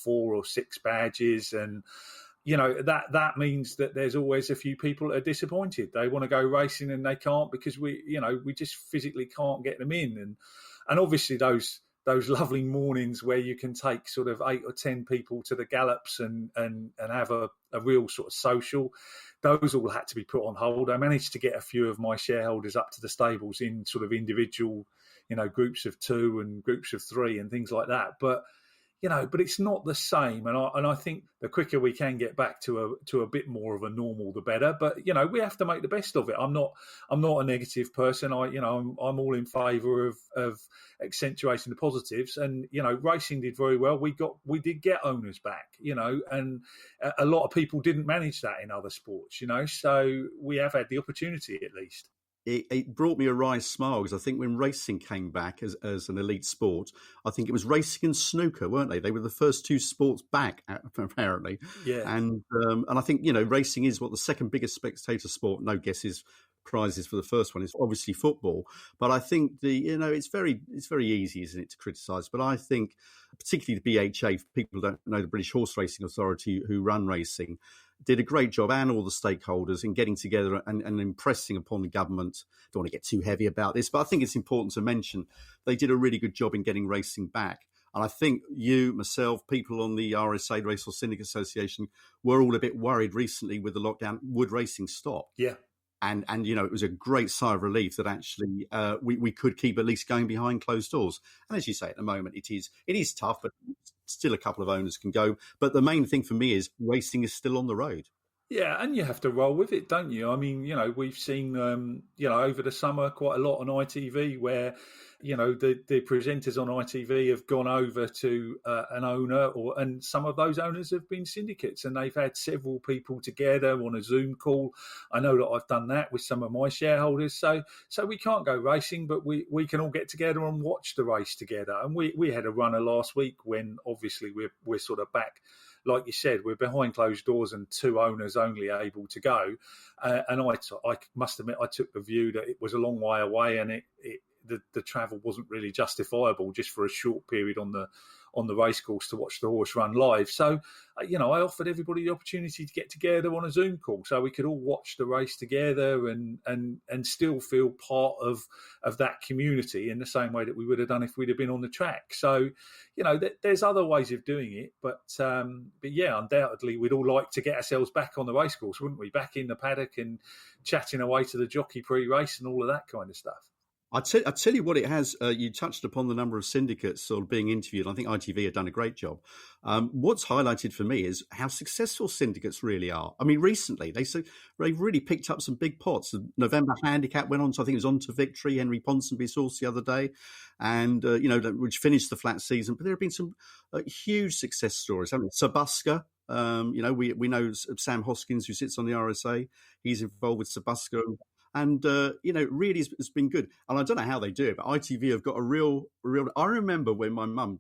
4 or 6 badges, and that means that there's always a few people that are disappointed. They want to go racing and they can't because we just physically can't get them in. And obviously those lovely mornings where you can take sort of 8 or 10 people to the gallops and have a real sort of social, those all had to be put on hold. I managed to get a few of my shareholders up to the stables in sort of individual, groups of 2 and groups of 3 and things like that. But it's not the same. And I think the quicker we can get back to a bit more of a normal, the better. But, we have to make the best of it. I'm not a negative person. I'm all in favour of accentuating the positives. And, racing did very well. We did get owners back, and a lot of people didn't manage that in other sports, so we have had the opportunity at least. It brought me a wry smile because I think when racing came back as an elite sport, I think it was racing and snooker, weren't they? They were the first 2 sports back, apparently. Yeah. And I think, racing is what the second biggest spectator sport. No guesses, prizes for the first one. It's obviously football. But I think it's very easy, isn't it, to criticise. But I think particularly the BHA, people don't know, the British Horse Racing Authority who run racing, did a great job, and all the stakeholders, in getting together and impressing upon the government. Don't want to get too heavy about this, but I think it's important to mention they did a really good job in getting racing back. And I think you, myself, people on the RSA, Racehorse Syndicate Association, were all a bit worried recently with the lockdown. Would racing stop? Yeah. And it was a great sigh of relief that actually we could keep at least going behind closed doors. And as you say, at the moment, it is tough, but still a couple of owners can go. But the main thing for me is racing is still on the road. Yeah, and you have to roll with it, don't you? I mean, we've seen, over the summer quite a lot on ITV where, the presenters on ITV have gone over to an owner, and some of those owners have been syndicates, and they've had several people together on a Zoom call. I know that I've done that with some of my shareholders. So we can't go racing, but we can all get together and watch the race together. And we had a runner last week when obviously we're sort of back. Like you said, we're behind closed doors and 2 owners only able to go. And I must admit, I took the view that it was a long way away and the travel wasn't really justifiable just for a short period on the racecourse to watch the horse run live. So, I offered everybody the opportunity to get together on a Zoom call so we could all watch the race together and still feel part of that community in the same way that we would have done if we'd have been on the track. So, there's other ways of doing it, but yeah, undoubtedly we'd all like to get ourselves back on the racecourse, wouldn't we? Back in the paddock and chatting away to the jockey pre-race and all of that kind of stuff. I tell you what it has. You touched upon the number of syndicates sort of being interviewed. I think ITV have done a great job. What's highlighted for me is how successful syndicates really are. I mean, recently they've really picked up some big pots. The November Handicap went on, so I think it was on to victory. Henry Ponsonby's horse the other day, and which finished the flat season. But there have been some huge success stories. Haven't there? Sabuska. We know Sam Hoskins, who sits on the RSA. He's involved with Sabuska. And, really has been good. And I don't know how they do it, but ITV have got a real, I remember when my mum,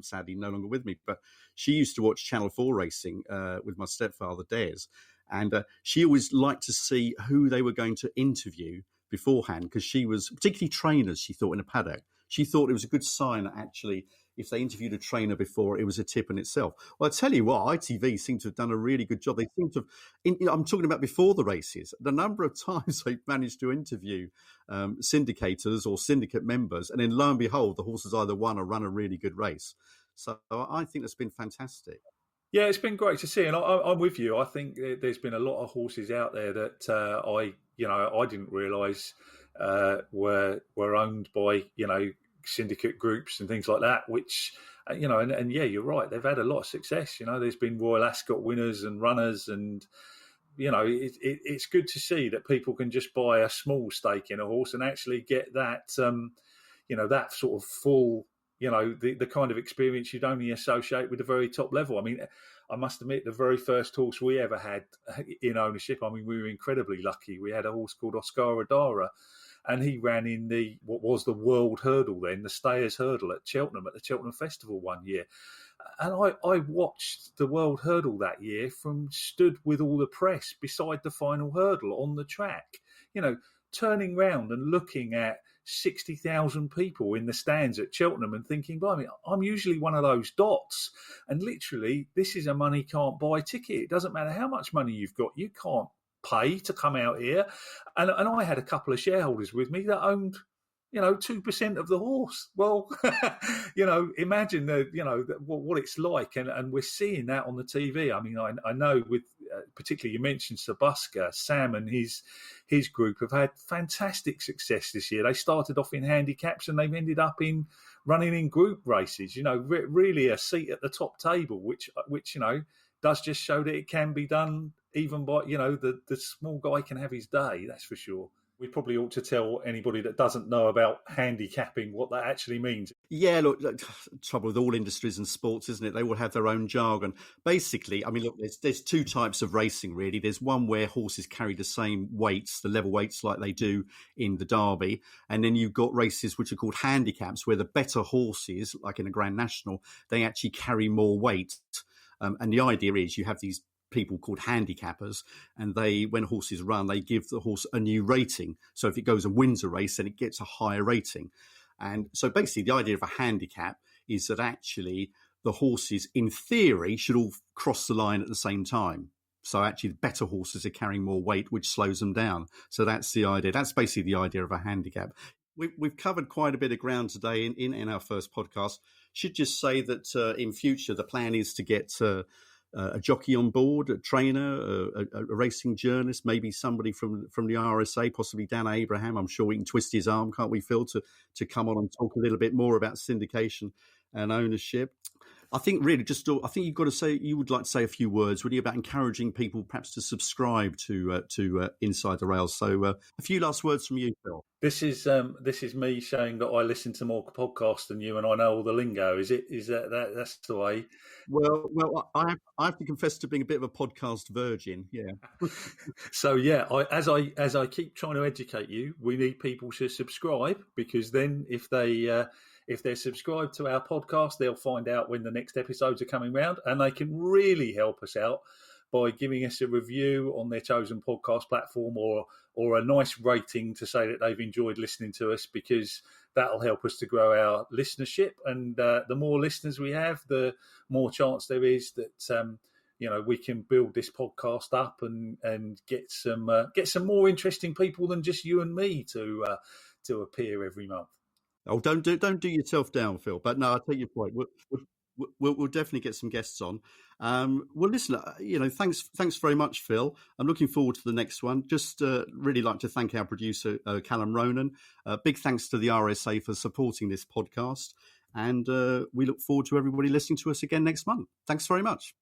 sadly no longer with me, but she used to watch Channel 4 racing with my stepfather, Des. And she always liked to see who they were going to interview beforehand, because she was, particularly trainers, she thought, in a paddock. She thought it was a good sign that actually, if they interviewed a trainer before, it was a tip in itself. Well, I tell you what, ITV seem to have done a really good job. They seem to have, I'm talking about before the races, the number of times they've managed to interview syndicators or syndicate members, and then lo and behold, the horses either won or run a really good race. So I think that's been fantastic. Yeah, it's been great to see, and I'm with you. I think there's been a lot of horses out there that I didn't realise were owned by syndicate groups and things like that. Which and yeah, you're right. They've had a lot of success. There's been Royal Ascot winners and runners, and it's good to see that people can just buy a small stake in a horse and actually get that that sort of full. The kind of experience you'd only associate with the very top level. I mean, I must admit, the very first horse we ever had in ownership, I mean, we were incredibly lucky. We had a horse called Oscar Adara, and he ran in what was the World Hurdle then, the Stayers Hurdle at Cheltenham, at the Cheltenham Festival one year. And I watched the World Hurdle that year stood with all the press beside the final hurdle on the track, turning round and looking at 60,000 people in the stands at Cheltenham and thinking, blimey, I'm usually one of those dots. And literally, this is a money can't buy ticket. It doesn't matter how much money you've got. You can't pay to come out here. And I had a couple of shareholders with me that owned 2% of the horse. Well, imagine what it's like. And we're seeing that on the TV. I mean, I know with particularly you mentioned Sabuska, Sam and his group have had fantastic success this year. They started off in handicaps and they've ended up in running in group races, really a seat at the top table, which does just show that it can be done even by, the small guy can have his day, that's for sure. We probably ought to tell anybody that doesn't know about handicapping what that actually means. Yeah, look, trouble with all industries and sports, isn't it? They all have their own jargon. Basically, I mean, look, there's two types of racing, really. There's one where horses carry the same weights, the level weights like they do in the Derby. And then you've got races which are called handicaps, where the better horses, like in a Grand National, they actually carry more weight. And the idea is you have these people called handicappers, and when horses run, they give the horse a new rating. So if it goes and wins a race, then it gets a higher rating. And so basically the idea of a handicap is that actually the horses in theory should all cross the line at the same time. So actually the better horses are carrying more weight, which slows them down. So that's the idea. That's basically the idea of a handicap. We've covered quite a bit of ground today in our first podcast. Should just say that in future, the plan is to get a jockey on board, a trainer, a racing journalist, maybe somebody from the RSA, possibly Dan Abraham. I'm sure we can twist his arm, can't we, Phil, to come on and talk a little bit more about syndication and ownership. I think really you would like to say a few words really about encouraging people perhaps to subscribe to Inside the Rails. So a few last words from you, Phil. This is me showing that I listen to more podcasts than you and I know all the lingo. Is that's the way? Well, I have to confess to being a bit of a podcast virgin. Yeah. So yeah, as I keep trying to educate you, we need people to subscribe, because then if they're subscribed to our podcast, they'll find out when the next episodes are coming round, and they can really help us out by giving us a review on their chosen podcast platform or a nice rating to say that they've enjoyed listening to us, because that'll help us to grow our listenership. And the more listeners we have, the more chance there is that we can build this podcast up and get some more interesting people than just you and me to appear every month. Oh, don't do yourself down, Phil. But no, I take your point. We'll definitely get some guests on. Well, listen, thanks very much, Phil. I'm looking forward to the next one. Just really like to thank our producer, Callum Ronan. Big thanks to the RSA for supporting this podcast. And we look forward to everybody listening to us again next month. Thanks very much.